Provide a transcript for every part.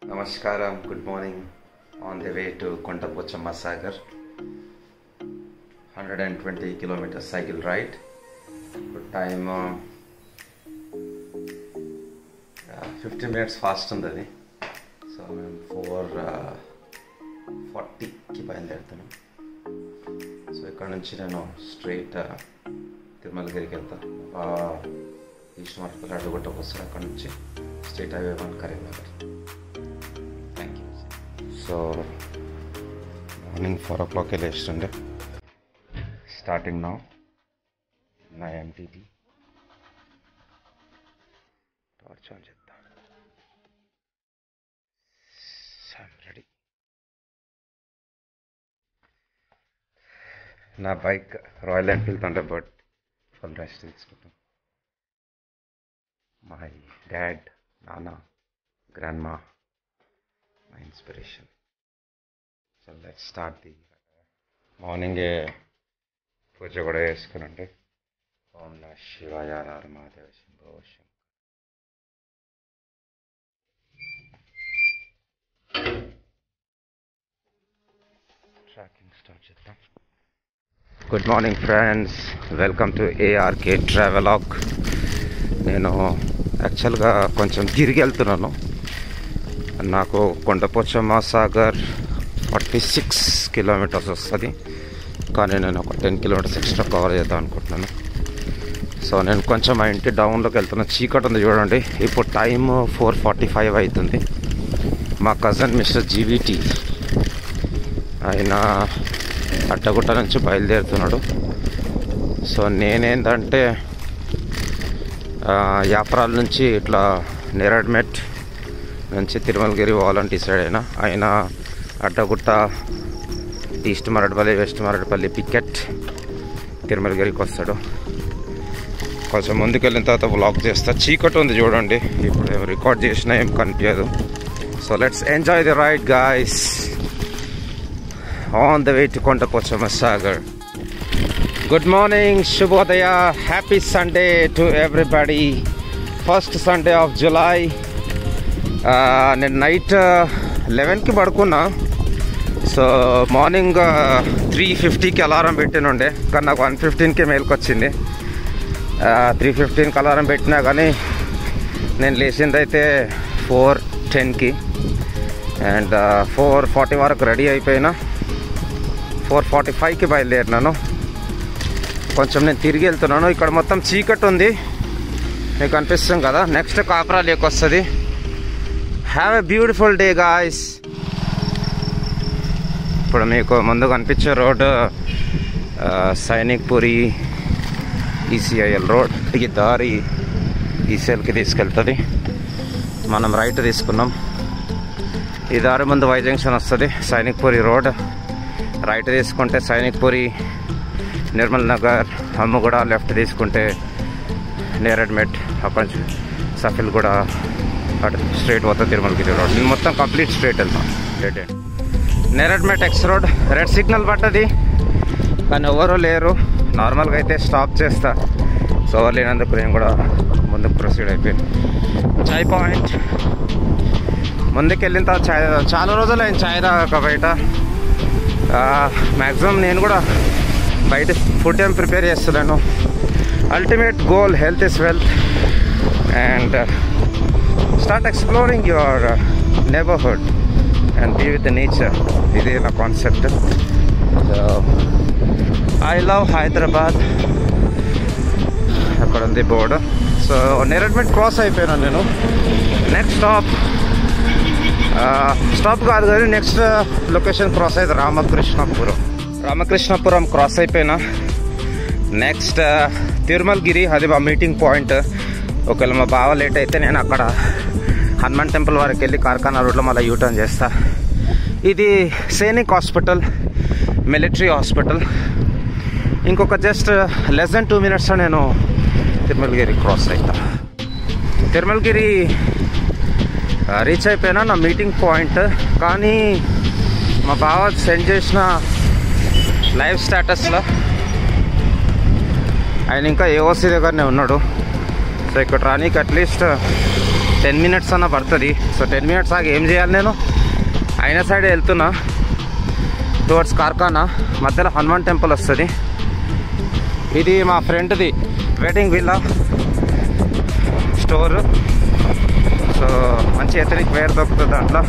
Namaskaram, good morning. On the way to Kontapochamma Sagar, 120 kilometers cycle ride. Good time, 15 minutes fast undadi. So I'm 4:40 ki bayaldertanu. So ikkada nunchi nenu straight Tirumala-giri ki velta. East Market Addagotta kosta akkada nunchi straight highway 1 Karimnagar. So morning 4 o'clock lestundi. Starting now. Na MTT. Torch on chedda. I'm ready. Na bike Royal Enfield Thunderbird from rest తీసుకుంటాం. My dad, Nana, grandma, my inspiration. So let's start the morning puja kuda chesukunante. Om Namah Shivaya Har Mahadeva Shambho Shankar. Tracking start cheddam. Good morning friends, welcome to ARK Travelog. నేను యాక్చువల్గా కొంచెం తిరిగి వెళ్తున్నాను. నాకు Kondapochamma Sagar 46 kilometres వస్తుంది, కానీ నేను ఒక 10 కిలోమీటర్స్ ఎక్స్ట్రా కవర్ చేద్దాం అనుకుంటున్నాను. సో నేను కొంచెం మా ఇంటి డౌన్లోకి వెళ్తున్నాను. చీకటి ఉంది చూడండి. ఇప్పుడు టైం 4:45 అవుతుంది. మా కజన్ మిస్టర్ జీవీటీ ఆయన అడ్డగుట్ట నుంచి బయలుదేరుతున్నాడు. సో నేనేంటంటే యాప్రాల నుంచి ఇట్లా నేరడ్మెట్ నుంచి తిరుమలగిరి పోవాలని డిసైడ్ అయినా. ఆయన Addagutta, east Marredpally, west Marredpally, picket, తిరుమలగిరికి వస్తాడు. కొంచెం ముందుకు వెళ్ళిన తర్వాత వ్లాగ్ చేస్తా. చీకటి ఉంది చూడండి, ఇప్పుడు ఏం రికార్డ్ చేసినా ఏం కనిపించదు. So let's enjoy the ride guys on the way to Kondapochamma Sagar. Good morning, శుభోదయ, happy Sunday to everybody. First Sunday of July. నేను నైట్ 11కి పడుకున్నా. సో మార్నింగ్ 3:50కి అలారం పెట్టినుండే, కానీ నాకు 1:15కి మేలుకు వచ్చింది. 3:15కి అలారం పెట్టినా కానీ నేను లేచింది అయితే 4:10కి. అండ్ 4:40 వరకు రెడీ అయిపోయినా. 4:45కి బయలుదేరినాను. కొంచెం నేను తిరిగి వెళ్తున్నాను. ఇక్కడ మొత్తం చీకటి ఉంది, మీకు అనిపిస్తుంది కదా. నెక్స్ట్ కాప్రా లేక్ వస్తుంది. Have a beautiful day guys. ఇప్పుడు మీకు ముందు కనిపించే రోడ్ సైనిక్పురి ఈసీఐఎల్ రోడ్. ఈ దారి ఈసీఎల్కి తీసుకెళ్తుంది. మనం రైట్ తీసుకున్నాం. ఈ దారి ముందు వై జంక్షన్ వస్తుంది, సైనిక్పురి రోడ్. రైట్ తీసుకుంటే సైనిక్పురి, నిర్మల్ నగర్, అమ్మగూడ. లెఫ్ట్ తీసుకుంటే నేరడ్మెట్, అక్కడి నుంచి సఫిల్ కూడా అటు స్ట్రైట్ పోతుంది తిరుమలగిరి రోడ్. నేను మొత్తం కంప్లీట్ స్ట్రైట్ వెళ్తాను. Straight and Neredmet x road. Red signal పట్టది, కానీ ఎవరు లేరు. నార్మల్గా అయితే స్టాప్ చేస్తా. సో ఎవరు లేనందుకు నేను కూడా ముందుకు ప్రొసీడ్ అయిపోయాను. చాయ్ పాయింట్ ముందుకు వెళ్ళిన తర్వాత చాయ్, చాలా రోజులు అయింది చాయ్ తాగాక బయట. మ్యాక్సిమం నేను కూడా బయట ఫుడ్ ఏం ప్రిపేర్ చేస్తున్నాను. Ultimate goal health is wealth. And start exploring your neighbourhood and be with the nature. ఇదే నా concept. So I love Hyderabad. అక్కడ ఉంది బోర్డు. సో నేరడ్మెట్ క్రాస్ అయిపోయినాను నేను. నెక్స్ట్ స్టాప్ కాదు కానీ నెక్స్ట్ లొకేషన్ క్రాస్ అయ్యేది రామకృష్ణపురం. రామకృష్ణపురం క్రాస్ అయిపోయినా. నెక్స్ట్ తిరుమలగిరి, అది మా మీటింగ్ పాయింట్. ఒకవేళ మా బావ లేట్ అయితే నేను అక్కడ హనుమాన్ టెంపుల్ వరకు వెళ్ళి కార్ఖానా రోడ్లో మళ్ళీ యూటర్న్ చేస్తా. ఇది సైనిక్ హాస్పిటల్, మిలిటరీ హాస్పిటల్. ఇంకొక జస్ట్ లెస్ దెన్ 2 minutes నేను తిరుమలగిరి క్రాస్ అవుతా. తిరుమలగిరి రీచ్ అయిపోయినా నా మీటింగ్ పాయింట్. కానీ మా బావ సెండ్ చేసిన లైవ్ స్టేటస్లో ఆయన ఇంకా ఏఓసీ దగ్గరనే ఉన్నాడు. సో ఇక్కడ రానీకి అట్లీస్ట్ 10 minutes అన్న పడుతుంది. సో 10 minutes ఆగి ఏం చేయాలి, నేను అయినా సైడ్ వెళ్తున్నా టువర్డ్స్ కార్ఖానా. మధ్యలో హనుమాన్ టెంపుల్ వస్తుంది. ఇది మా ఫ్రెండ్ది వెడ్డింగ్ విల్లా స్టోర్. సో మంచి ఎథనిక్ వేర్ దొరుకుతుంది దాంట్లో,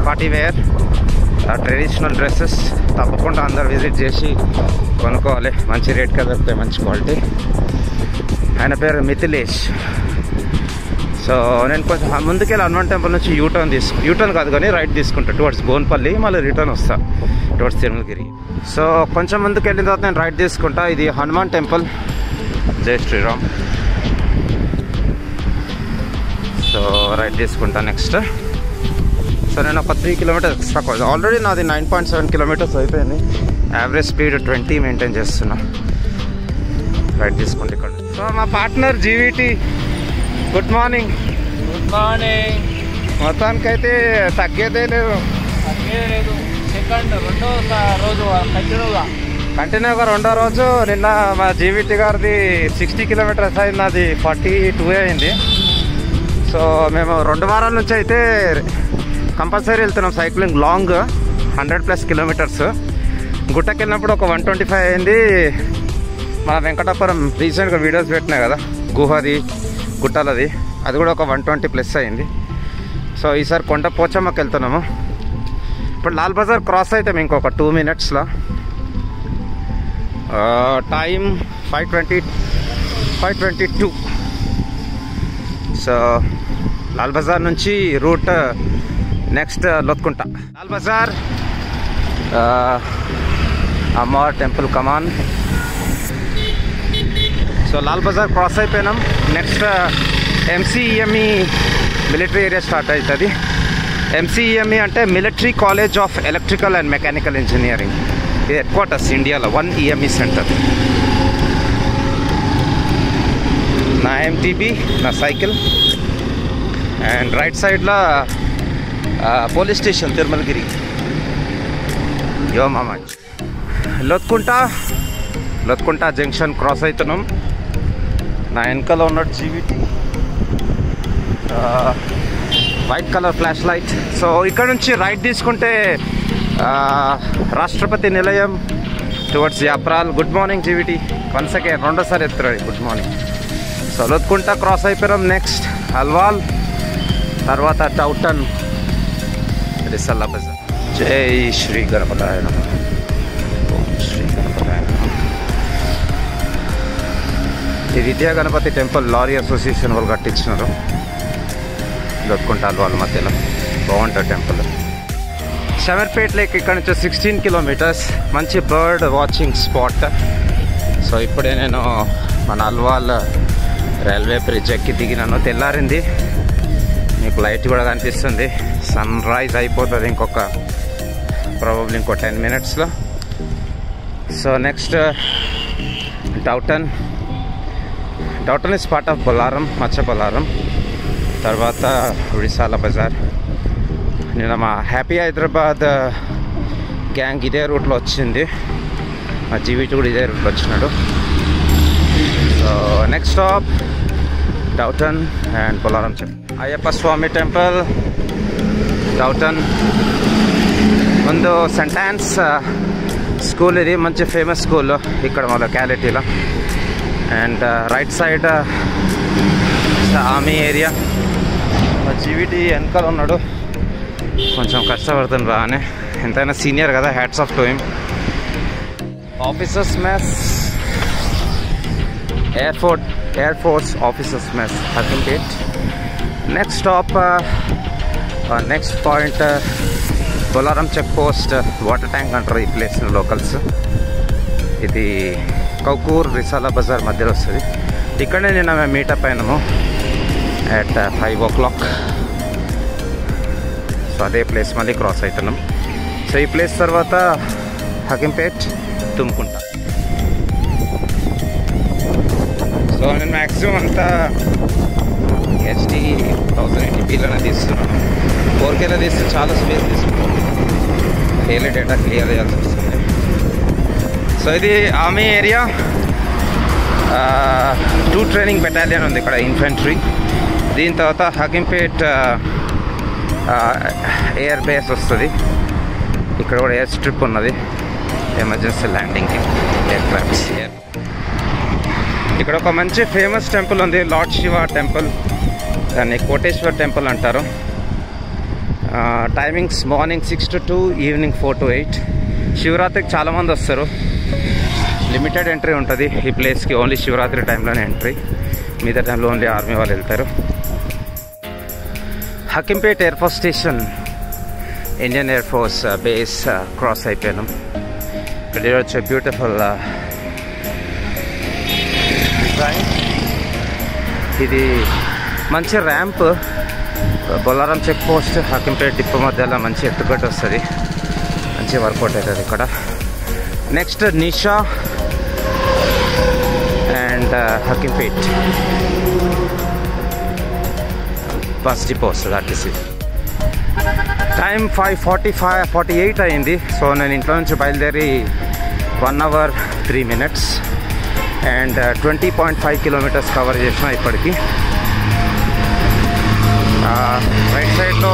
పార్టీ వేర్, ట్రెడిషనల్ డ్రెస్సెస్. తప్పకుండా అందరు విజిట్ చేసి కొనుక్కోవాలి, మంచి రేట్గా దొరుకుతాయి, మంచి క్వాలిటీ. ఆయన పేరు మిథిలేష్. సో నేను కొంచెం ముందుకెళ్ళి హనుమాన్ టెంపుల్ నుంచి యూటర్న్ కాదు కానీ రైట్ తీసుకుంటా టువర్డ్స్ బోన్పల్లి, మళ్ళీ రిటర్న్ వస్తా టువర్డ్స్ తిరుమలగిరి. సో కొంచెం ముందుకు వెళ్ళిన తర్వాత నేను రైట్ తీసుకుంటా. ఇది హనుమాన్ టెంపుల్. జై శ్రీరామ్. సో రైట్ తీసుకుంటా నెక్స్ట్. సో నేను ఒక 3 kilometers ఎక్స్ట్రా కాదు, ఆల్రెడీ నాది 9.7 kilometers అయిపోయింది. యావరేజ్ స్పీడ్ 20 మెయింటైన్ చేస్తున్నా. రైట్ తీసుకుంటే ఇక్కడ. సో మా partner GVT. Good morning. Good morning. మొత్తానికైతే తగ్గేదే లేదు. రెండో రోజు కంటిన్యూగా రెండో రోజు. నిన్న మా జీవీటీ గారిది 60 kilometers అయింది, నాది 42 అయింది. సో మేము 2 వారాల నుంచి అయితే కంపల్సరీ వెళ్తున్నాం సైక్లింగ్ లాంగ్ 100+ kilometers. గుట్టకి వెళ్ళినప్పుడు ఒక 125 అయింది. మన వెంకటాపురం రీసెంట్గా వీడియోస్ పెట్టినాయి కదా, గుహది గుట్టలది, అది కూడా ఒక 120+ అయింది. సో ఈసారి కొండ పోచమ్మకి వెళ్తున్నాము. ఇప్పుడు లాల్ బజార్ క్రాస్ అవుతాం ఇంకొక 2 minutesలో. టైం 5:22. సో లాల్ బజార్ నుంచి రూట్ నెక్స్ట్ లోత్కుంట. లాల్ బజార్, అమ్మవారి టెంపుల్ కమాన్. సో లాల్ బజార్ క్రాస్ అయిపోయినాం. Next MCEME military area start అవుతుంది. MCEME అంటే military college of electrical and mechanical engineering. ఇది హెడ్ క్వార్టర్స్ ఇండియాలో, 1 EME సెంటర్. నా MTB, నా సైకిల్. అండ్ రైట్ సైడ్లో పోలీస్ స్టేషన్ తిరుమలగిరి. యో మామ. లోత్కుంట జంక్షన్ క్రాస్ అవుతున్నాం. నా వెనకాల ఉన్నట్టు GVT white colour flash light. So ఇక్కడ నుంచి రైట్ తీసుకుంటే రాష్ట్రపతి నిలయం towards Yapral. Good morning GVT. Once again రెండోసారి ఎత్తురాడు గుడ్ మార్నింగ్. సో లోత్కుంట క్రాస్ అయిపోయినాం. నెక్స్ట్ అల్వాల్, తర్వాత టౌటన్, రిసల్లా బజార్. జై శ్రీ గణపతాయ నమః. ఓం శ్రీ గణపతాయ నమః. ఈ విద్యా గణపతి టెంపుల్ లారీ అసోసియేషన్ వాళ్ళు కట్టించినారు. లోత్కుంట అల్వాల్ మధ్యలో బాగుంటుంది టెంపుల్. షమర్పేట్ లేక్ ఇక్కడ నుంచి 16 kilometers. మంచి బర్డ్ వాచింగ్ స్పాట్. సో ఇప్పుడే నేను మన అల్వాల్ రైల్వే బ్రిడ్జ్ ఎక్కి దిగినాను. తెల్లారింది, మీకు లైట్ కూడా కనిపిస్తుంది. సన్ రైజ్ అయిపోతుంది ఇంకొక ప్రాబబ్లీ ఇంకో 10 minutesలో. సో నెక్స్ట్ టౌటన్ is part of Bolarum, Macha Bolarum. తర్వాత రిసాలా బజార్. నిన్న మా హ్యాపీ హైదరాబాద్ గ్యాంగ్ ఇదే రూట్లో వచ్చింది. మా జీవీటీ కూడా ఇదే రూట్లో వచ్చినాడు. సో నెక్స్ట్ స్టాప్ టౌటన్ అండ్ బొలారం. అయ్యప్ప స్వామి టెంపుల్, టౌటన్. ముందు సెంట్ యాన్స్ స్కూల్, ఇది మంచి ఫేమస్ స్కూల్ ఇక్కడ మన క్యాలిటీలో. And right side army area. GVT వెనకాల ఉన్నాడు, కొంచెం కష్టపడుతుంది బాగానే. ఎంతైనా సీనియర్ కదా, hats off to him. Officers mess, air force officers mess, Hakimpet. Next stop, next point Bolarum check post. Water tank అంటారు ఈ ప్లేస్ లోకల్స్. ఇది కౌకూర్ రిసాలా బజార్ మధ్యలో వస్తుంది. ఇక్కడనే నిన్న మేము మీటప్ అయినాము at 5 o'clock. సో అదే ప్లేస్ మళ్ళీ క్రాస్ అవుతున్నాం. సో ఈ ప్లేస్ తర్వాత హకీంపేట్, తుమ్కుంట. సో నేను మ్యాక్సిమం అంతా HD 1080pలోనే తీస్తున్నాను. 4Kలో తీస్తే చాలా స్పేస్ తీసుకుంటాను, డైలీ డేటా క్లియర్ చేయాల్సి వస్తుంది. సో ఇది ఆర్మీ ఏరియా. 2 ట్రైనింగ్ బెటాలియన్ ఉంది ఇక్కడ, ఇన్ఫెంట్రీ. దీని తర్వాత హకింపేట్ ఎయిర్ బేస్ వస్తుంది. ఇక్కడ కూడా ఎయిర్ స్ట్రిప్ ఉన్నది ఎమర్జెన్సీ ల్యాండింగ్కి ఎయిర్క్రాఫ్ట్స్. ఇక్కడ ఒక మంచి ఫేమస్ టెంపుల్ ఉంది, లార్డ్ శివ టెంపుల్. దాన్ని కోటేశ్వర్ టెంపుల్ అంటారు. Timings morning 6 to 2, evening 4 to 8. శివరాత్రికి చాలామంది వస్తారు. లిమిటెడ్ ఎంట్రీ ఉంటుంది ఈ ప్లేస్కి, ఓన్లీ శివరాత్రి టైంలోనే ఎంట్రీ, మిగతా టైంలో ఓన్లీ ఆర్మీ వాళ్ళు వెళ్తారు. Hakimpet air force station, Indian air force base cross అయిపోయాను. ఇక్కడ వచ్చే బ్యూటిఫుల్ డిజైన్. ఇది మంచి ramp. Bolarum check post Hakimpet depot మధ్యలో మంచి ఎత్తుగట్టు వస్తుంది, మంచి వర్కౌట్ అవుతుంది ఇక్కడ. Next NISA and Hakimpet bus depot వస్తుంది ఆర్టీసీ. టైం 5:48 అయింది. సో నేను ఇంట్లో నుంచి బయలుదేరి 1 hour 3 minutes and 20.5 kilometers cover చేసిన ఇప్పటికి. రైట్ సైడ్లో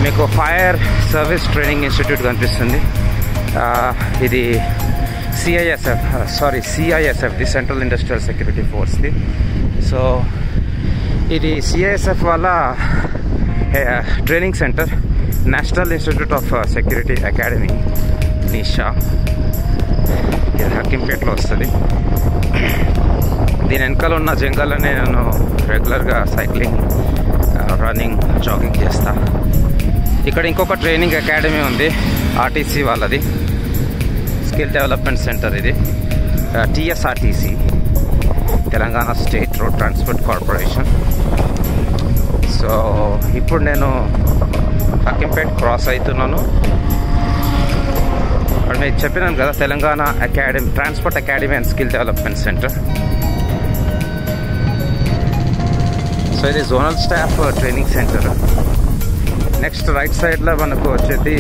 మీకు ఫైర్ సర్వీస్ ట్రైనింగ్ ఇన్స్టిట్యూట్ కనిపిస్తుంది. ఇది CISF the central industrial security ఫోర్స్ది. సో ఇది సిఐఎస్ఎఫ్ వాళ్ళ training centre, national institute of security academy NISA. ఇది హకింపేట్లో వస్తుంది. దీని వెనకాల ఉన్న జంగల్లోనే నేను రెగ్యులర్గా సైక్లింగ్, రన్నింగ్, జాగింగ్ చేస్తా. ఇక్కడ ఇంకొక ట్రైనింగ్ అకాడమీ ఉంది ఆర్టీసీ వాళ్ళది, స్కిల్ డెవలప్మెంట్ సెంటర్. ఇది TSRTC, Telangana state road transport corporation. So ఇప్పుడు నేను హకింపేట్ క్రాస్ అవుతున్నాను. అక్కడ నేను చెప్పినాను కదా, Telangana academy, transport academy and skill development centre. So ఇది zonal staff training centre. Next right సైడ్లో మనకు వచ్చేది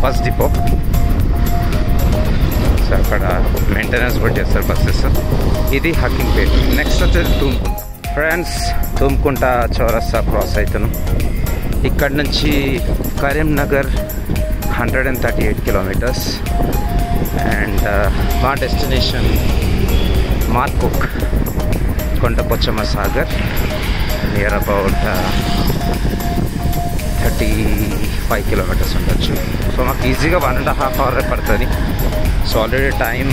బస్ డిపో. సో అక్కడ మెయింటెనెన్స్ కూడా చేస్తారు బస్సెస్. ఇది హకింపేట్. నెక్స్ట్ వచ్చేది తుమ్కుంట. ఫ్రెండ్స్, తుమ్కుంట చౌరస్తా క్రాస్ అవుతున్నాం. ఇక్కడ నుంచి కరీంనగర్ 138 kilometers అండ్ మా destination Markook, Kondapochamma Sagar, near about 35 kilometers ఉండొచ్చు. సో మాకు ఈజీగా 1.5 hours పడుతుంది. సో ఆల్రెడీ టైం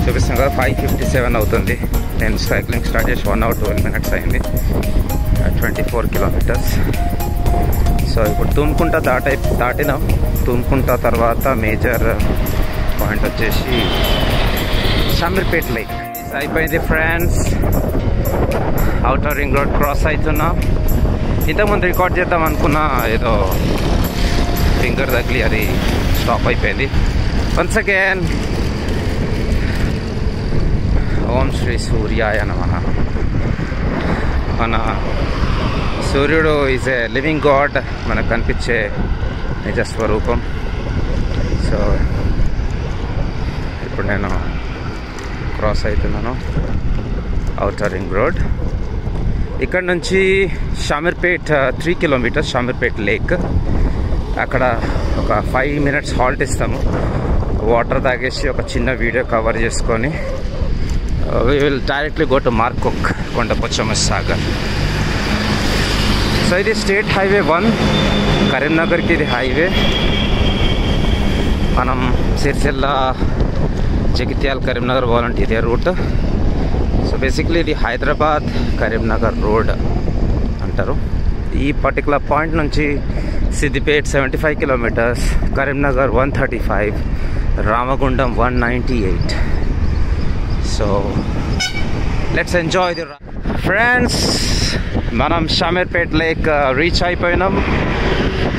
చూపిస్తాం కదా, 5:57 అవుతుంది. నేను సైక్లింగ్ స్టార్ట్ చేసి 1 hour 12 minutes అయింది. 24 kilometers. సో ఇప్పుడు తుమ్కుంట దాటినాం. తుమ్కుంట తర్వాత మేజర్ పాయింట్ వచ్చేసి షామీర్పేట్ లేక్ అయిపోయింది. Friends, outer ring road cross అవుతున్నాం. ఇంతకుముందు రికార్డ్ చేద్దాం అనుకున్నా, ఏదో ఫింగర్ తగిలి అది స్టాప్ అయిపోయింది. వన్స్ అగైన్ ఓం శ్రీ సూర్యాయ నమః. మన సూర్యుడు ఈజ్ ఏ లివింగ్ గాడ్, మనకు కనిపించే నిజస్వరూపం. సో ఇప్పుడు నేను క్రాస్ అవుతున్నాను అవుటర్ రింగ్ రోడ్. ఇక్కడ నుంచి షామీర్పేట్ 3 kilometers, షామీర్పేట్ లేక్. అక్కడ ఒక 5 minutes హాల్ట్ ఇస్తాము. వాటర్ తాగేసి ఒక చిన్న వీడియో కవర్ చేసుకొని we will directly go to Markook, Kondapochamma Sagar. So ఇది స్టేట్ హైవే 1, కరీంనగర్కి ఇది హైవే. మనం సిరిసిల్ల, జగిత్యాల, కరీంనగర్ పోవాలంటే ఇదే రూట్. సో బేసిక్లీ ఇది హైదరాబాద్ కరీంనగర్ రోడ్ అంటారు. ఈ పర్టికులర్ పాయింట్ నుంచి Siddipet 75 kilometers, Karimnagar 135, Ramagundam 198. So let's enjoy the friends. మనం షామీర్పేట్ లేక్ రీచ్ అయిపోయినాం.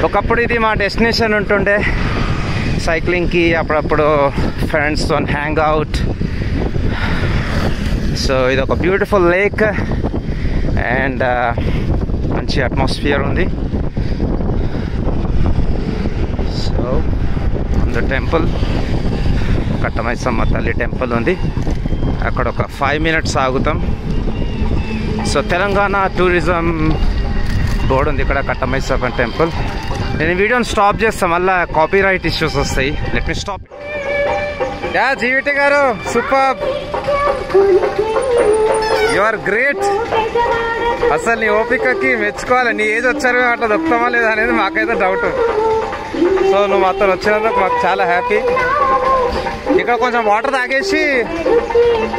ఒకప్పుడు ఇది మా డెస్టినేషన్ ఉంటుండే సైక్లింగ్కి, అప్పుడప్పుడు ఫ్రెండ్స్తో హ్యాంగ్ అవుట్. సో ఇది ఒక బ్యూటిఫుల్ లేక్ అండ్ మంచి అట్మాస్ఫియర్ ఉంది. సో ద టెంపుల్, కట్టమైసమ్మ తల్లి టెంపుల్ ఉంది. అక్కడ ఒక 5 minutes ఆగుతాం. సో తెలంగాణ టూరిజం బోర్డు ఉంది ఇక్కడ, కట్టమైసప్పన్ టెంపుల్. నేను వీడియోని స్టాప్ చేస్తాను, మళ్ళీ కాపీ రైట్ ఇష్యూస్ వస్తాయి. Let me stop. Yeah Jeeviti garu, super, you are great. అసలు నీ ఓపికకి మెచ్చుకోవాలి. నీ ఏజ్ వచ్చారు అట్లా దొక్కుతామా లేదా అనేది మాకైతే డౌట్. సో నువ్వు మాతో వచ్చినందుకు మాకు చాలా హ్యాపీ. ఇక్కడ కొంచెం వాటర్ తాగేసి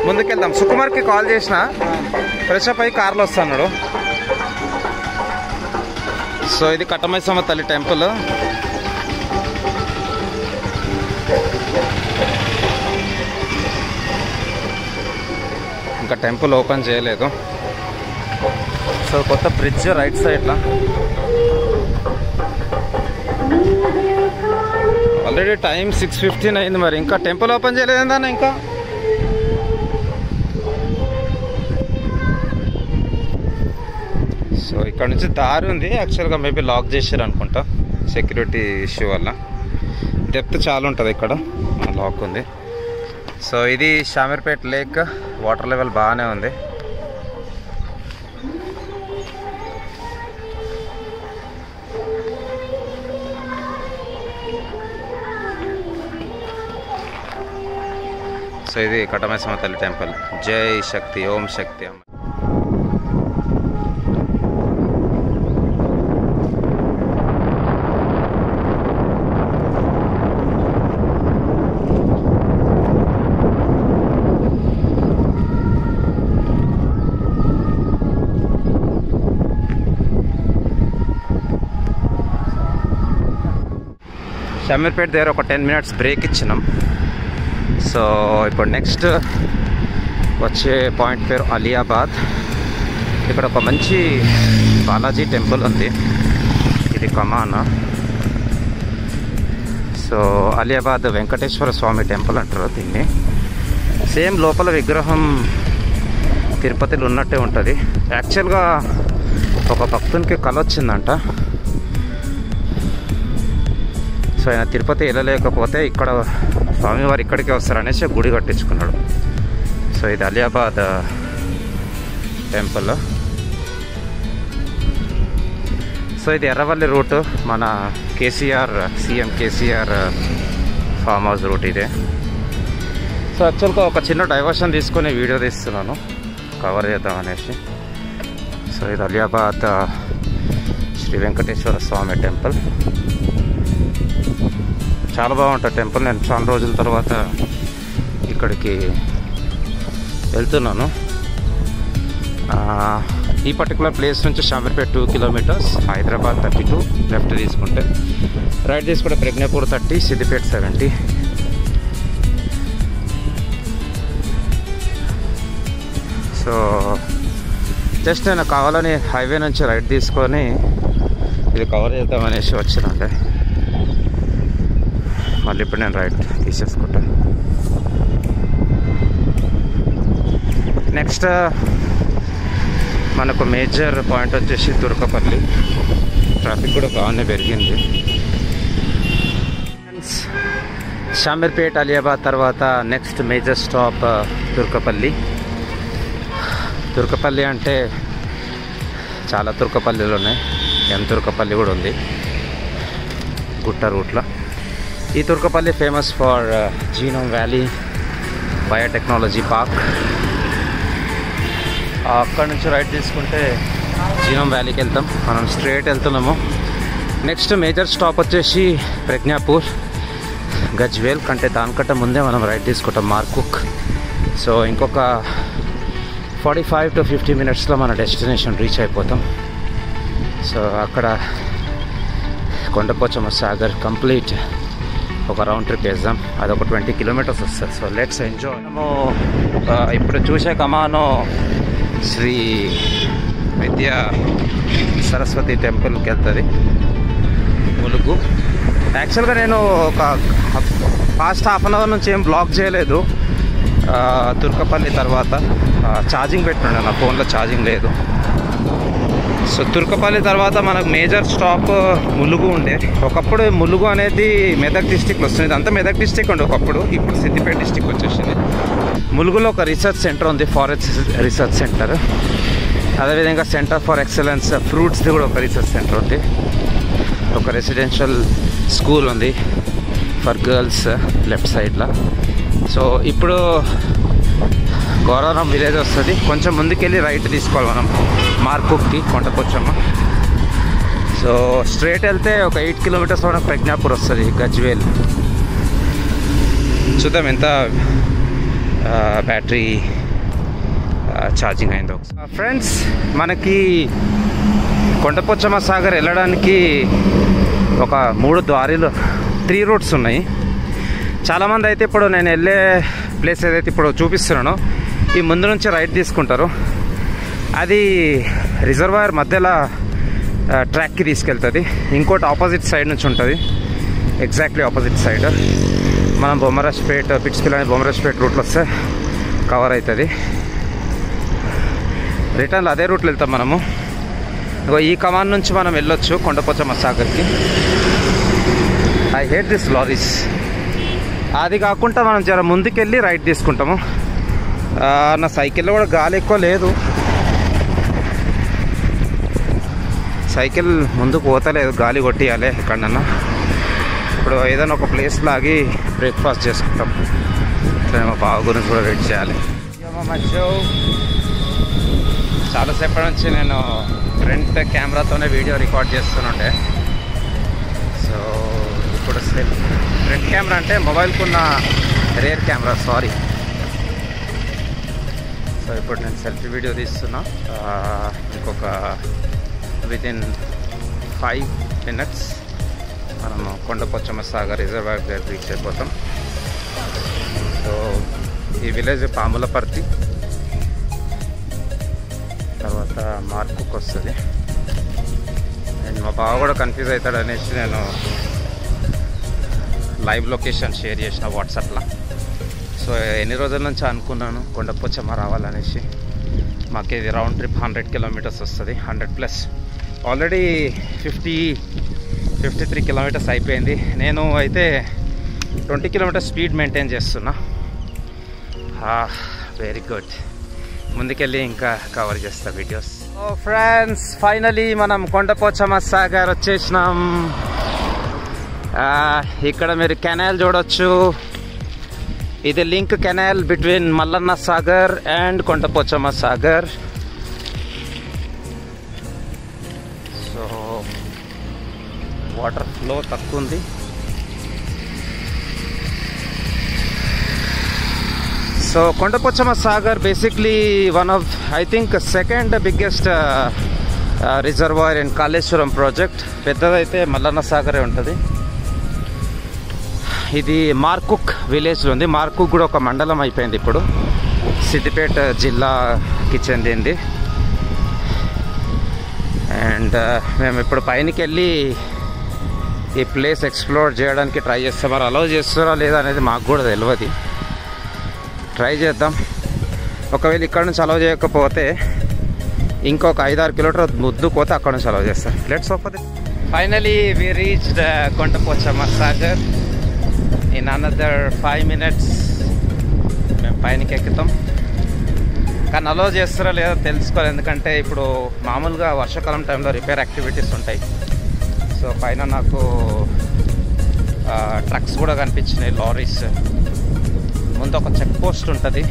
ముందుకెళ్దాం. సుకుమార్కి కాల్ చేసిన, ఫ్రెష్ అప్ అయ్యి కార్లో వస్తున్నాడు. సో ఇది కట్టమైసమ్మ తల్లి టెంపుల్. ఇంకా టెంపుల్ ఓపెన్ చేయలేదు. సో కొత్త బ్రిడ్జ్ రైట్ సైడ్లో. ఆల్రెడీ టైం 6:15 అయింది, మరి ఇంకా టెంపుల్ ఓపెన్ చేయలేదన్నా ఇంకా. సో ఇక్కడ నుంచి దారి ఉంది, యాక్చువల్గా మేబీ లాక్ చేశారు అనుకుంటా సెక్యూరిటీ ఇష్యూ వల్ల. డెప్త్ చాలా ఉంటుంది ఇక్కడ, లాక్ ఉంది. సో ఇది షామీర్పేట్ లేక్. వాటర్ లెవెల్ బాగానే ఉంది. సో ఇది కట్టమైసమ్మ తల్లి టెంపుల్. జై శక్తి, ఓం శక్తి అమ్మ. షామీర్పేట్ దగ్గర ఒక 10 minutes బ్రేక్ ఇచ్చినాం. సో ఇప్పుడు నెక్స్ట్ వచ్చే పాయింట్ పేరు అలియాబాద్. ఇక్కడ ఒక మంచి బాలాజీ టెంపుల్ ఉంది, ఇది కమానా. సో అలియాబాద్ వెంకటేశ్వర స్వామి టెంపుల్ అంటారు దీన్ని. సేమ్ లోపల విగ్రహం తిరుపతిలో ఉన్నట్టే ఉంటుంది. యాక్చువల్గా ఒక భక్తునికి కల వచ్చిందంట. సో ఆయన తిరుపతి వెళ్ళలేకపోతే ఇక్కడ స్వామివారు ఇక్కడికే వస్తారనేసి గుడి కట్టించుకున్నాడు. సో ఇది అలియాబాద్ టెంపుల్. సో ఇది ఎర్రవల్లి రూట్, మన KCR, CM KCR farm house route ఇదే. సో యాక్చువల్గా ఒక చిన్న డైవర్షన్ తీసుకొని వీడియో తీస్తున్నాను, కవర్ చేద్దాం అనేసి. సో ఇది అలియాబాద్ శ్రీ వెంకటేశ్వర స్వామి టెంపుల్. చాలా బాగుంటుంది టెంపుల్. నేను చాలా రోజుల తర్వాత ఇక్కడికి వెళ్తున్నాను. ఈ పర్టికులర్ ప్లేస్ నుంచి షామీర్పేట్ 2 kilometers, హైదరాబాద్ 32, లెఫ్ట్ తీసుకుంటే. రైట్ తీసుకుంటే ప్రజ్ఞాపూర్ 30, సిద్దిపేట 70. సో జస్ట్ నేను కావాలని హైవే నుంచి రైట్ తీసుకొని ఇది కవర్ చేద్దామనేసి వచ్చినండి. మళ్ళీ ఇప్పుడు నేను రైట్ తీసేసుకుంటా. నెక్స్ట్ మనకు మేజర్ పాయింట్ వచ్చేసి తుర్కపల్లి. ట్రాఫిక్ కూడా బాగానే పెరిగింది. షామీర్పేట్, అలియాబాద్ తర్వాత next major stop Turkapalli. Turkapalli అంటే చాలా తుర్కపల్లిలు ఉన్నాయి. తుర్కపల్లి కూడా ఉంది గుట్ట రూట్లో. ఈ Turkapalli famous for genome valley biotechnology park. అక్కడ నుంచి రైట్ తీసుకుంటే జీనోమ్ వ్యాలీకి వెళ్తాం. మనం స్ట్రైట్ వెళ్తున్నాము. నెక్స్ట్ మేజర్ స్టాప్ వచ్చేసి ప్రజ్ఞాపూర్, గజ్వేల్ కంటే దానికంటే ముందే మనం రైట్ తీసుకుంటాం మార్కుక్. సో ఇంకొక 45 to 50 minutesలో మన డెస్టినేషన్ రీచ్ అయిపోతాం. సో అక్కడ కొండపోచమ్మ సాగర్ కంప్లీట్ ఒక రౌండ్ ట్రిప్ వేద్దాం. అదొక 20 kilometers వస్తుంది. So let's enjoy. మనము ఇప్పుడు చూసే కమానో శ్రీ విద్యా సరస్వతి టెంపుల్కి వెళ్తుంది, ములుగు. యాక్చువల్గా నేను ఒక ఫాస్ట్ హాఫ్ అన్ అవర్ నుంచి ఏం బ్లాక్ చేయలేదు. తుర్కపల్లి తర్వాత ఛార్జింగ్ పెట్టుకున్నాను, నా ఫోన్లో ఛార్జింగ్ లేదు. సో తుర్కపల్లి తర్వాత మనకు మేజర్ స్టాప్ ములుగు ఉండే. ఒకప్పుడు ములుగు అనేది మెదక్ డిస్టిక్లో వస్తుంది. ఇదంతా మెదక్ డిస్టిక్ ఉండే ఒకప్పుడు, ఇప్పుడు సిద్దిపేట డిస్టిక్ వచ్చేసింది. ములుగులో ఒక రీసెర్చ్ సెంటర్ ఉంది, ఫారెస్ట్ రీసెర్చ్ సెంటర్. అదేవిధంగా సెంటర్ ఫర్ ఎక్సలెన్స్ ఫ్రూట్స్ది కూడా ఒక రీసెర్చ్ సెంటర్ ఉంది. ఒక రెసిడెన్షియల్ స్కూల్ ఉంది ఫర్ గర్ల్స్ లెఫ్ట్ సైడ్లో. సో ఇప్పుడు గౌరవరం విలేజ్ వస్తుంది. కొంచెం ముందుకెళ్ళి రైట్ తీసుకోవాలి మనం మార్కుక్కి కొండపోచమ్మ. సో స్ట్రైట్ వెళ్తే ఒక 8 కిలోమీటర్స్ మనకు ప్రజ్ఞాపూర్ వస్తుంది, గజ్వేల్. చూద్దాం ఎంత బ్యాటరీ ఛార్జింగ్ అయిందో. ఫ్రెండ్స్, మనకి కొండపోచమ్మ సాగర్ వెళ్ళడానికి ఒక 3 రూట్స్ ఉన్నాయి. చాలామంది అయితే ఇప్పుడు నేను వెళ్ళే ప్లేస్ ఏదైతే ఇప్పుడు చూపిస్తున్నానో ఈ ముందు నుంచి రైట్ తీసుకుంటారు. అది రిజర్వాయర్ మధ్యలో ట్రాక్కి తీసుకెళ్తుంది. ఇంకోటి ఆపోజిట్ సైడ్ నుంచి ఉంటుంది, ఎగ్జాక్ట్లీ ఆపోజిట్ సైడ్. మనం బొమ్మరాజ్పేట్, పిట్స్పిల్ బొమ్మరాజ్పేట్ రూట్లో వస్తే కవర్ అవుతుంది. రిటర్న్లో అదే రూట్లో వెళ్తాం మనము. ఈ కమాన్ నుంచి మనం వెళ్ళొచ్చు కొండపోచమ్మ సాగర్కి. I hate this lorries. అది కాకుండా మనం జర ముందుకెళ్ళి రైట్ తీసుకుంటాము. నా సైకిల్లో కూడా గాలి ఎక్కువ లేదు, సైకిల్ ముందుకు పోతలేదు, గాలి కొట్టియాలి ఎక్కడన్నా. ఇప్పుడు ఏదైనా ఒక ప్లేస్ లాగి బ్రేక్ఫాస్ట్ చేసుకుంటాం. అట్లా మా బావ గురించి కూడా వెయిట్ చేయాలి. చాలాసేపటి నుంచి నేను ఫ్రంట్ కెమెరాతోనే వీడియో రికార్డ్ చేస్తుండే. సో ఇప్పుడు ఫ్రంట్ కెమెరా అంటే మొబైల్కున్న రేర్ కెమెరా, సారీ. సో ఇప్పుడు నేను సెల్ఫీ వీడియో తీస్తున్నా. ఇంకొక వితిన్ 5 minutes మనము కొండపోచమ్మ సాగర్ రిజర్వాయర్ దగ్గర రీచ్ అయిపోతాం. సో ఈ విలేజ్ పాములపర్తి, తర్వాత మార్కుక్ వస్తుంది. అండ్ మా బావ కూడా కన్ఫ్యూజ్ అవుతాడు అనేసి నేను లైవ్ లొకేషన్ షేర్ చేసిన వాట్సాప్లో. సో ఎన్ని రోజుల నుంచి అనుకున్నాను కొండపోచమ్మ రావాలనేసి. మాకు ఇది రౌండ్ ట్రిప్ 100 కిలోమీటర్స్ వస్తుంది, 100+. ఆల్రెడీ 53 కిలోమీటర్స్ అయిపోయింది. నేను అయితే 20 కిలోమీటర్స్ స్పీడ్ మెయింటైన్ చేస్తున్నా. Very good. ముందుకెళ్ళి ఇంకా కవర్ చేస్తా వీడియోస్. ఓ ఫ్రెండ్స్, ఫైనలీ మనం కొండపోచమ్మ సాగర్ వచ్చేసినాం. ఇక్కడ మీరు కెనాల్ చూడొచ్చు. ఇది link canal between Mallanna Sagar and Kondapochamma Sagar. So water flow తక్కువ ఉంది. So Kondapochamma Sagar basically one of, I think, second biggest reservoir in Kaleshwaram project. పెద్దదైతే మల్లన్న సాగరే ఉంటుంది. ఇది మార్కుక్ విలేజ్లో ఉంది. మార్కుక్ కూడా ఒక మండలం అయిపోయింది ఇప్పుడు, సిద్దిపేట జిల్లాకి చెందింది. అండ్ మేము ఇప్పుడు పైనకి వెళ్ళి ఈ ప్లేస్ ఎక్స్ప్లోర్ చేయడానికి ట్రై చేస్తాం. మరి అలౌ చేస్తారా లేదా అనేది మాకు కూడా తెలియదు. ట్రై చేద్దాం. ఒకవేళ ఇక్కడ నుంచి అలౌ చేయకపోతే ఇంకొక 5-6 కిలోమీటర్ ముద్దు పోతే అక్కడ నుంచి అలౌ చేస్తాం. Let's hope. Finally we reached Kondapochamma Sagar. In another 5 minutes మేము పైనకి ఎక్కుతాం. కానీ అలో చేస్తారో లేదో తెలుసుకోవాలి, ఎందుకంటే ఇప్పుడు మామూలుగా వర్షాకాలం టైంలో రిపేర్ యాక్టివిటీస్ ఉంటాయి. సో పైన నాకు ట్రక్స్ కూడా కనిపించినాయి, లారీస్. ముందు ఒక చెక్ పోస్ట్ ఉంటుంది.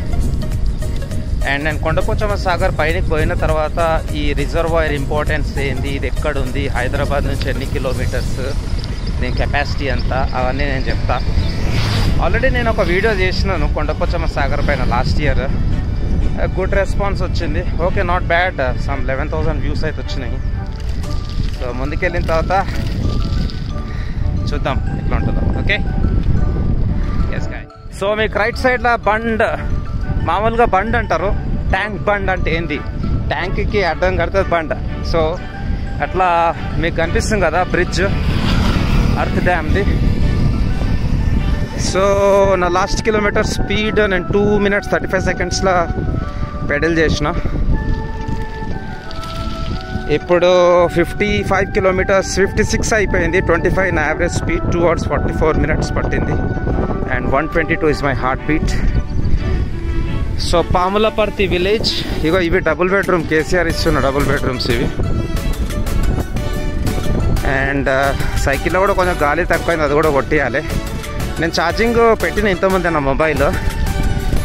అండ్ నేను కొండపోచమ్మ సాగర్ పైనకి పోయిన తర్వాత ఈ రిజర్వాయర్ ఇంపార్టెన్స్ ఏంది, ఇది ఎక్కడుంది, హైదరాబాద్ నుంచి ఎన్ని కిలోమీటర్స్, దీని కెపాసిటీ ఎంత, అవన్నీ నేను చెప్తా. ఆల్రెడీ నేను ఒక వీడియో చేసినాను కొండపోచమ్మ సాగర్ పైన లాస్ట్ ఇయర్. గుడ్ రెస్పాన్స్ వచ్చింది. Okay, not bad. Some 11,000 views అయితే వచ్చినాయి. సో ముందుకెళ్ళిన తర్వాత చూద్దాం ఎట్లా ఉంటుందో. Okay, yes guy. సో మీకు రైట్ సైడ్లో బండ్, మామూలుగా బండ్ అంటారు. ట్యాంక్ బండ్ అంటే ఏంది, ట్యాంక్కి అడ్డం కడుతుంది బండ్. సో అట్లా మీకు కనిపిస్తుంది కదా బ్రిడ్జ్, అర్త్ డ్యామ్ది. సో నా లాస్ట్ కిలోమీటర్ స్పీడ్ నేను 2 minutes 35 secondsలో పెడల్ చేసిన. ఇప్పుడు 55 kilometers 56 అయిపోయింది. 25 నా యావరేజ్ స్పీడ్. 2 hours 44 minutes పట్టింది. And 122 is my heart beat. So Pamulaparthi village. ఇగో ఇవి డబుల్ బెడ్రూమ్, కేసీఆర్ ఇస్తున్న డబుల్ బెడ్రూమ్స్ ఇవి. అండ్ సైకిల్లో కూడా కొంచెం గాలి తక్కువైంది, అది కూడా కొట్టేయాలి. నేను ఛార్జింగ్ పెట్టిన ఇంతమంది నా మొబైల్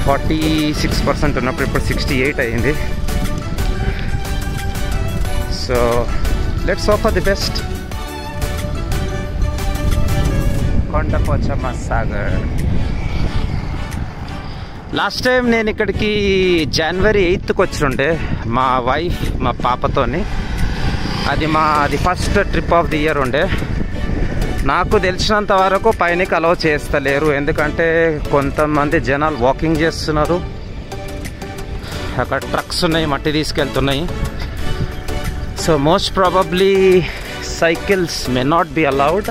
46% ఉన్నప్పుడు, ఇప్పుడు 68 అయింది. So let's hope for the best. Kondapochamma Sagar. Last time నేను ఇక్కడికి January 8th వచ్చిండే మా వైఫ్ మా పాపతోని. అది first trip of the year ఉండే. నాకు తెలిసినంత వరకు పైనకి అలౌ చేస్తలేరు, ఎందుకంటే కొంతమంది జనాలు వాకింగ్ చేస్తున్నారు, అక్కడ ట్రక్స్ ఉన్నాయి మట్టి తీసుకెళ్తున్నాయి. So most probably cycles may not be allowed.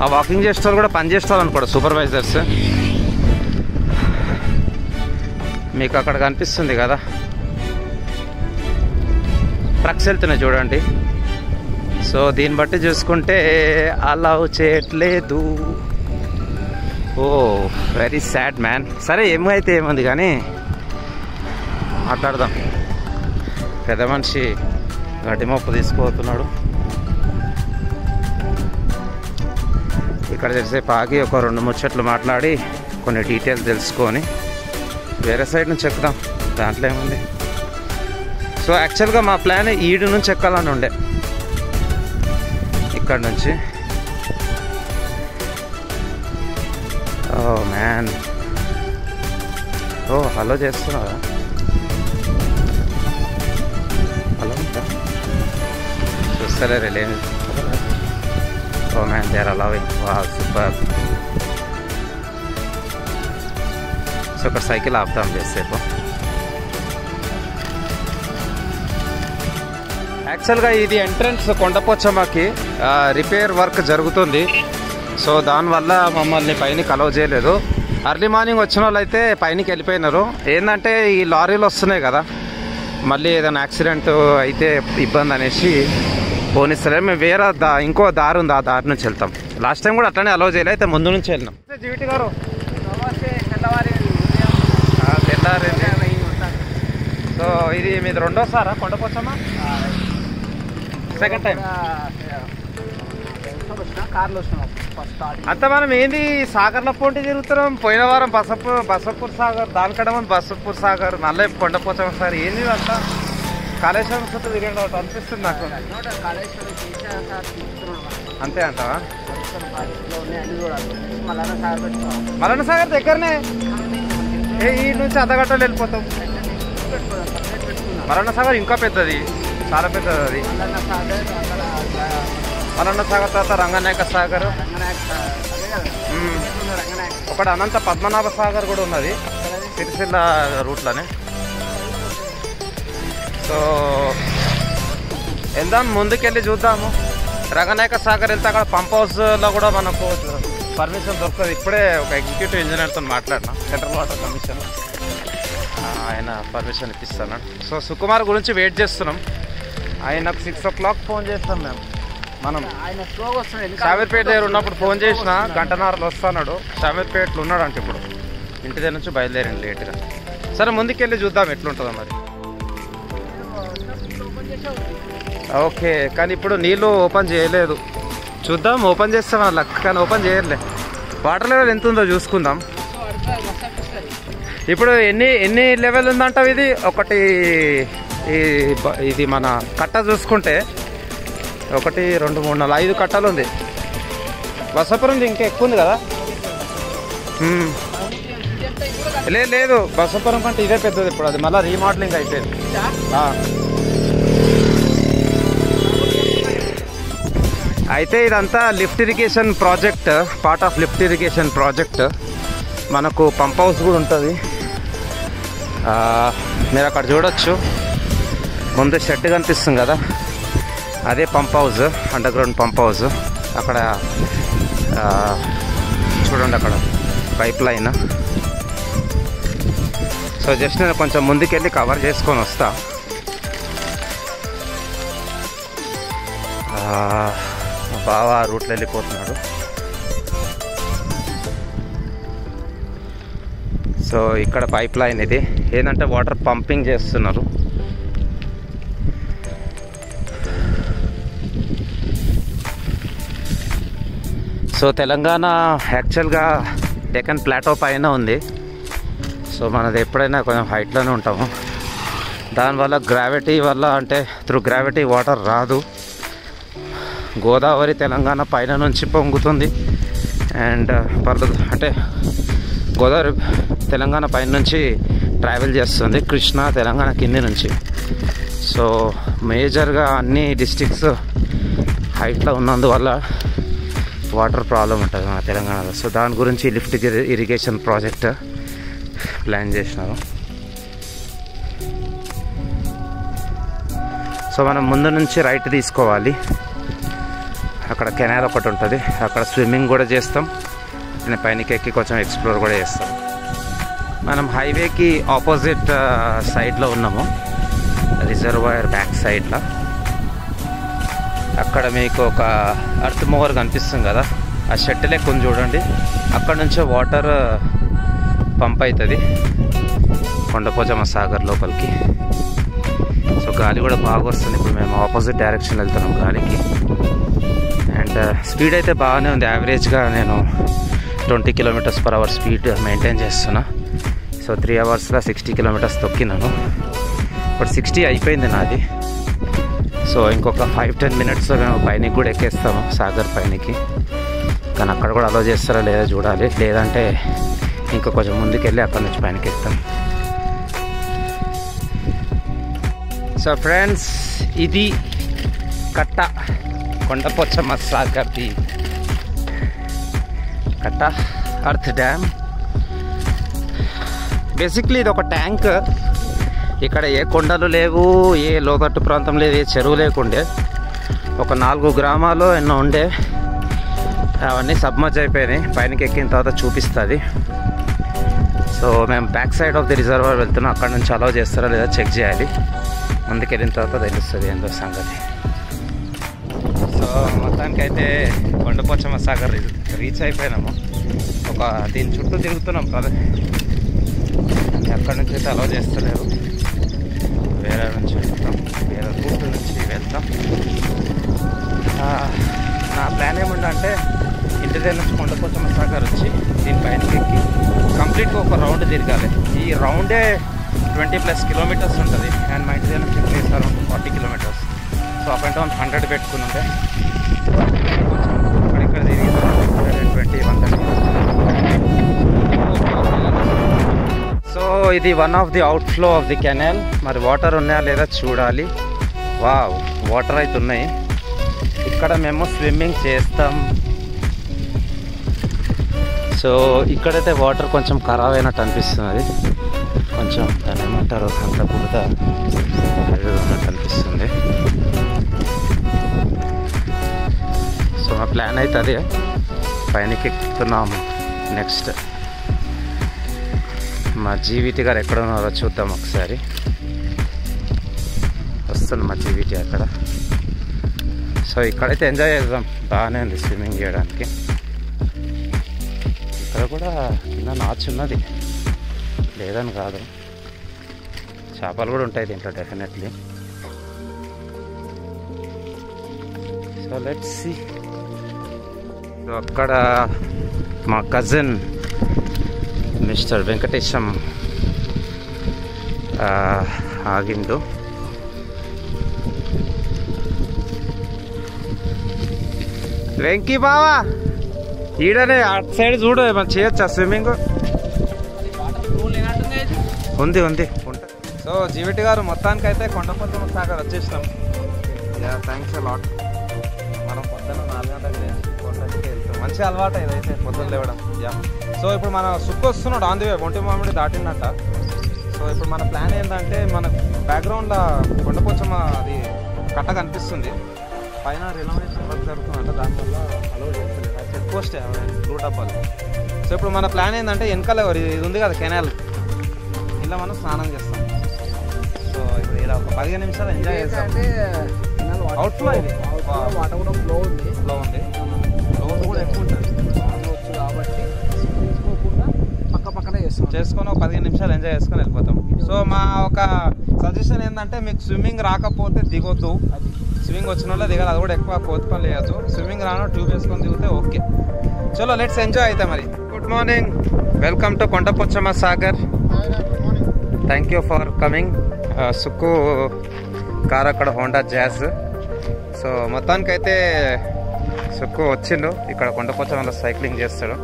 ఆ వాకింగ్ చేసేవాళ్ళు కూడా పని చేస్తారు అనుకోండి, సూపర్వైజర్స్. మీకు అక్కడ కనిపిస్తుంది కదా ట్రక్స్ వెళ్తున్నాయి చూడండి. సో దీన్ని బట్టి చూసుకుంటే అలౌ చేయట్లేదు. ఓ వెరీ సాడ్ మ్యాన్. సరే ఏమైతే ఏముంది కానీ మాట్లాడదాం. పెద్ద మనిషి గడ్డి మొప్పు తీసుకుపోతున్నాడు. ఇక్కడ తెలిసేపు ఆగి ఒక 2 ముచ్చట్లు మాట్లాడి కొన్ని డీటెయిల్స్ తెలుసుకొని వేరే సైడ్ నుంచి ఎక్కుదాం, దాంట్లో ఏముంది. సో యాక్చువల్గా మా ప్లాన్ ఈడు నుంచి ఎక్కాలని ఉండే, ఇక్కడ నుంచి. ఓ మ్యాన్, ఓ హలో చేస్తున్నారా? హలో చూస్తలేరు లేదు. Oh man, they are allowing. Wow, super. So ఇక్కడ సైకిల్ ఆపుతాం చేసేపు. యాక్చువల్గా ఇది ఎంట్రన్స్ కొండపోచమ్మకి రిపేర్ వర్క్ జరుగుతుంది. సో దానివల్ల మమ్మల్ని పైనకి అలౌ చేయలేదు. అర్లీ మార్నింగ్ వచ్చిన వాళ్ళు అయితే పైనకి వెళ్ళిపోయినారు. ఏంటంటే ఈ లారీలు వస్తున్నాయి కదా, మళ్ళీ ఏదైనా యాక్సిడెంట్ అయితే ఇబ్బంది అనేసి పోనిస్తలే. మేము వేరే ఇంకో దారి ఉంది, ఆ దారి నుంచి వెళ్తాం. లాస్ట్ టైం కూడా అట్లనే అలౌ చేయలే, అయితే ముందు నుంచి వెళ్ళినాం. జీవిటి గారు తెల్లారింది. సో ఇది మీది రెండోసారా కొండపోచమ్మ? Second time. అంత మనం ఏంది సాగర్ల పోటీ తిరుగుతున్నాం. పోయిన వారం బసపూర్ సాగర్, దానికడ ముందు బసపూర్ సాగర్, మళ్ళీ కొండపోచమ్మ సార్. ఏంది అంతా కాళేశ్వరం చుట్టూ తిరిగి అనిపిస్తుంది నాకు. అంతే అంటావా? మల్లన్న సాగర్ దగ్గరనే, ఈ నుంచి అర్ధగంటలో వెళ్ళిపోతాం. మల్లన్న సాగర్ ఇంకా పెద్దది, చాలా పెద్దది అది. మల్లన్న సాగర్ తర్వాత రంగనాయక సాగర్, ఒకటి అనంత పద్మనాభ సాగర్ కూడా ఉన్నది సిరిసిల్ల రూట్లోనే. సో వెళ్దాం, ముందుకెళ్ళి చూద్దాము. రంగనాయక సాగర్ వెళ్తే అక్కడ పంప్ హౌస్లో కూడా మనకు పర్మిషన్ దొరుకుతుంది. ఇప్పుడే ఒక ఎగ్జిక్యూటివ్ ఇంజనీర్తో మాట్లాడినా, సెంట్రల్ వాటర్ కమిషన్, ఆయన పర్మిషన్ ఇప్పిస్తున్నాడు. సో సుకుమార్ గురించి వెయిట్ చేస్తున్నాం. ఆయనకు 6 o'clock ఫోన్ చేస్తాం మేము. మనం షామీర్పేట దగ్గర ఉన్నప్పుడు ఫోన్ చేసిన, గంటన్నరలో వస్తున్నాడు. షామీర్పేటలో ఉన్నాడు అంటే ఇప్పుడు ఇంటి దగ్గర నుంచి బయలుదేరండి లేట్గా. సరే ముందుకెళ్ళి చూద్దాం ఎట్లుంటుందో మరి. ఓకే, కానీ ఇప్పుడు నీళ్ళు ఓపెన్ చేయలేదు. చూద్దాం, ఓపెన్ చేస్తాం వాళ్ళ, కానీ ఓపెన్ చేయలే. వాటర్ లెవెల్ ఎంత ఉందో చూసుకుందాం. ఇప్పుడు ఎన్ని లెవెల్ ఉందంటావు? ఇది ఒకటి, ఇది మన కట్ట చూసుకుంటే 1, 2, 3, 4, 5 కట్టలు ఉంది. బసపురం ఇంకా ఎక్కువ ఉంది కదా? లేదు, బసపురం కంటే ఇదే పెద్దది. ఇప్పుడు అది మళ్ళీ రీమోడలింగ్ అయిపోయింది. అయితే ఇదంతా lift irrigation project, part of lift irrigation project. మనకు పంప్ హౌస్ కూడా ఉంటుంది. మీరు అక్కడ చూడొచ్చు, ముందు షెడ్ కనిపిస్తుంది కదా, అదే pump house, under ground pump house. అక్కడ చూడండి, అక్కడ పైప్ లైన్. సో జస్ట్ నేను కొంచెం ముందుకెళ్ళి కవర్ చేసుకొని వస్తా. బాగా రూట్లో వెళ్ళిపోతున్నాడు. సో ఇక్కడ పైప్ లైన్ ఇది ఏంటంటే వాటర్ పంపింగ్ చేస్తున్నారు. సో తెలంగాణ యాక్చువల్గా డెక్కన్ ప్లాటో పైన ఉంది. సో మనది ఎప్పుడైనా కొంచెం హైట్లోనే ఉంటాము. దానివల్ల గ్రావిటీ వల్ల అంటే త్రూ గ్రావిటీ వాటర్ రాదు. గోదావరి తెలంగాణ పైన నుంచి పొంగుతుంది అండ్ అంటే గోదావరి తెలంగాణ పైన నుంచి ట్రావెల్ చేస్తుంది, కృష్ణ తెలంగాణ కింది నుంచి. సో మేజర్గా అన్ని డిస్ట్రిక్ట్స్ హైట్లో ఉన్నందువల్ల వాటర్ ప్రాబ్లం ఉంటుంది మన తెలంగాణలో. సో దాని గురించి లిఫ్ట్ ఇరిగేషన్ ప్రాజెక్ట్ ప్లాన్ చేసినారు. సో మనం ముందు నుంచి రైట్ తీసుకోవాలి. అక్కడ కెనాల్ ఒకటి ఉంటుంది, అక్కడ స్విమ్మింగ్ కూడా చేస్తాం, నేను పైనకి ఎక్కి కొంచెం ఎక్స్ప్లోర్ కూడా చేస్తాం. మనం హైవేకి ఆపోజిట్ సైడ్లో ఉన్నాము, రిజర్వాయర్ బ్యాక్ సైడ్లో. అక్కడ మీకు ఒక అర్త్ మూవర్ కనిపిస్తుంది కదా, ఆ షెడ్ లెక్క ఉంది చూడండి, అక్కడ నుంచే వాటర్ పంప్ అవుతుంది కొండపోచమ్మ సాగర్ లోపలికి. సో గాలి కూడా బాగా వస్తుంది. ఇప్పుడు మేము ఆపోజిట్ డైరెక్షన్ వెళ్తున్నాం గాలికి. అండ్ స్పీడ్ అయితే బాగానే ఉంది. యావరేజ్గా నేను 20 km/h స్పీడ్ మెయింటైన్ చేస్తున్నా. సో 3 అవర్స్లో 60 kilometers తొక్కినాను. ఇప్పుడు 60 అయిపోయింది నాది. సో ఇంకొక 5-10 minutesలో మేము పైనకి కూడా ఎక్కేస్తాము, సాగర్ పైనకి. కానీ అక్కడ కూడా అలో చేస్తారా లేదా చూడాలి, లేదంటే ఇంకా కొంచెం ముందుకెళ్ళి అక్కడ నుంచి పైనకి ఎక్కుతాం. సో ఫ్రెండ్స్, ఇది కట్ట, కొండపోచమ్మ సాగర్ది కట్ట అర్త్ డ్యామ్. బేసిక్లీ ఇది ఒక ట్యాంక్. ఇక్కడ ఏ కొండలు లేవు, ఏ లోతట్టు ప్రాంతం లేదు, ఏ చెరువు లేకుండే. ఒక 4 గ్రామాలు ఎన్నో ఉండే, అవన్నీ సబ్మర్జ్ అయిపోయినాయి. పైనకి ఎక్కిన తర్వాత చూపిస్తుంది. సో మేము back side of the reservoir వెళ్తున్నాం. అక్కడ నుంచి అలౌ చేస్తారా లేదా చెక్ చేయాలి. ముందుకెళ్ళిన తర్వాత తెలుస్తుంది ఏందో సంగతి. సో మొత్తానికైతే కొండపోచమ్మ సాగర్ రీచ్ అయిపోయినాము. ఒక దీని చుట్టూ తిరుగుతున్నాం కదా, అక్కడ నుంచి అయితే అలౌ చేస్తలేరు. వేరే నుంచి వెళ్తాం, వేరే రూట్ నుంచి వెళ్తాం. నా ప్లాన్ ఏముందంటే ఇంటి దగ్గర నుంచి కొండపోచమ్మ సాగర్ వచ్చి దీనిపైనకి ఎక్కి కంప్లీట్గా ఒక రౌండ్ తిరగాలి. ఈ రౌండే 20+ kilometers ఉంటుంది. అండ్ మా ఇంటి దగ్గర నుంచి place around 40 kilometers. So up and down 100 పెట్టుకుని ఉంటే ఇక్కడ తిరిగి 120-130. సో ఇది one of the outflow of the canal. మరి వాటర్ ఉన్నాయా లేదా చూడాలి. వావ్, వాటర్ అయితే ఉన్నాయి. ఇక్కడ మేము స్విమ్మింగ్ చేస్తాం. సో ఇక్కడైతే వాటర్ కొంచెం ఖరాబ్ అయినట్టు అనిపిస్తుంది. కొంచెం దాన్ని ఏమంటారు, అంత బురద ఉన్నట్టు అనిపిస్తుంది. సో మా ప్లాన్ అయితే అదే, పైనకి ఎక్కుతున్నాము. నెక్స్ట్ మా జీవిటి గారు ఎక్కడ ఉన్నారో చూద్దాం ఒకసారి. వస్తుంది మా జీవిటి అక్కడ. సో ఇక్కడైతే ఎంజాయ్ చేద్దాం, బాగానే ఉంది స్విమ్మింగ్ చేయడానికి. ఇక్కడ కూడా కింద నాచు ఉన్నది, లేదని కాదు, చేపలు కూడా ఉంటాయి దీంట్లో definitely. So let's see. So అక్కడ మా కజిన్ మిస్టర్ వెంకటేశం ఆగిండు. వెంకీ బావా ఈడనే అటు సైడ్ చూడు, మనం చేయొచ్చా స్విమ్మింగ్? ఉంది ఉంది. సో జీవిటి గారు మొత్తానికి అయితే కొండపోచమ్మ సాగర్ వచ్చేసినాం. Thanks lot. మనం పొద్దున్న 4 గంటలకు కొండకి వెళ్తాం. మంచి అలవాటు ఇదైతే పొద్దున్న లేవడం. సో ఇప్పుడు మన సుక్కు వస్తున్నాడు ఆన్ ది వే, ఒంటి మామిడి దాటిందట. సో ఇప్పుడు మన ప్లాన్ ఏంటంటే, మన బ్యాక్గ్రౌండ్లో కొండపోచమ్మ అది కట్ట కనిపిస్తుంది, పైన రెనోవేషన్ వర్క్ జరుగుతుందంట, దానివల్ల అలౌ చేస్తుంది. చెక్ పోస్ట్ బ్లూ డబ్బాలు. సో ఇప్పుడు మన ప్లాన్ ఏంటంటే, వెనకాల ఇది ఉంది కదా కెనాల్, ఇలా మనం స్నానం చేస్తాం. సో ఇప్పుడు ఇలా ఒక 15 నిమిషాలు ఎంజాయ్ చేస్తాం. అవుట్ఫ్లో ఇది వాటర్ కూడా ఫ్లో ఉంది, ఫ్లో కూడా ఎక్కువ ఉంటుంది కాబట్టి తీసుకోకుండా పక్కనే చేస్తాం. చేసుకొని ఒక 15 నిమిషాలు ఎంజాయ్ చేసుకొని వెళ్ళిపోతాం. సో మా ఒక సజెషన్ ఏంటంటే మీకు స్విమ్మింగ్ రాకపోతే దిగొద్దు, స్విమ్మింగ్ వచ్చిన వాళ్ళే దిగాలి, అది కూడా ఎక్కువ కోతి పని చేయొచ్చు. స్విమ్మింగ్ రాను ట్యూబ్ వేసుకొని దిగితే ఓకే. చలో లెట్స్ ఎంజాయ్ అయితే మరి. Good morning, welcome to Kondapochamma Sagar. Thank you for coming. Sukku car అక్కడ హోండా జాజ్. సో మొత్తానికైతే సుక్కు వచ్చిండు ఇక్కడ కొండపోచమ్మలో సైక్లింగ్ చేస్తాడు.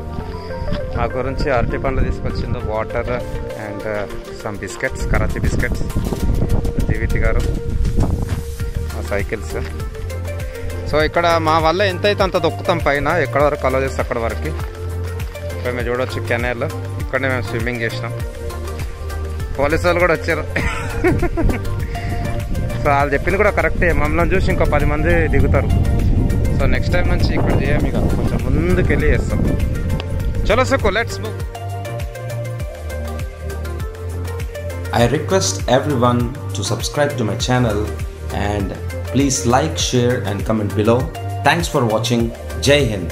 మా గురించి అరటి పండ్లు తీసుకొచ్చిండు, water and some biscuits, Karachi biscuits. Jeeviti garu మా సైకిల్స్. సో ఇక్కడ మా వల్ల ఎంతైతే అంత దొక్కుతాం పైన, ఎక్కడ వరకు అలో చేస్తే అక్కడ వరకు. ఇక్కడ మేము చూడవచ్చు కెనాల్, ఇక్కడనే మేము స్విమ్మింగ్ చేసినాం. పోలీసు వాళ్ళు కూడా వచ్చారు. సో వాళ్ళు చెప్పింది కూడా కరెక్టే, మమ్మల్ని చూసి ఇంకో 10 మంది దిగుతారు. సో నెక్స్ట్ టైం నుంచి ఇక్కడ చేయం, ఇక కొంచెం ముందుకు వెళ్ళి చేస్తాం. చలో Sukku, let's move. I request everyone to subscribe to my channel and please like, share and comment below. Thanks for watching. Jai Hind.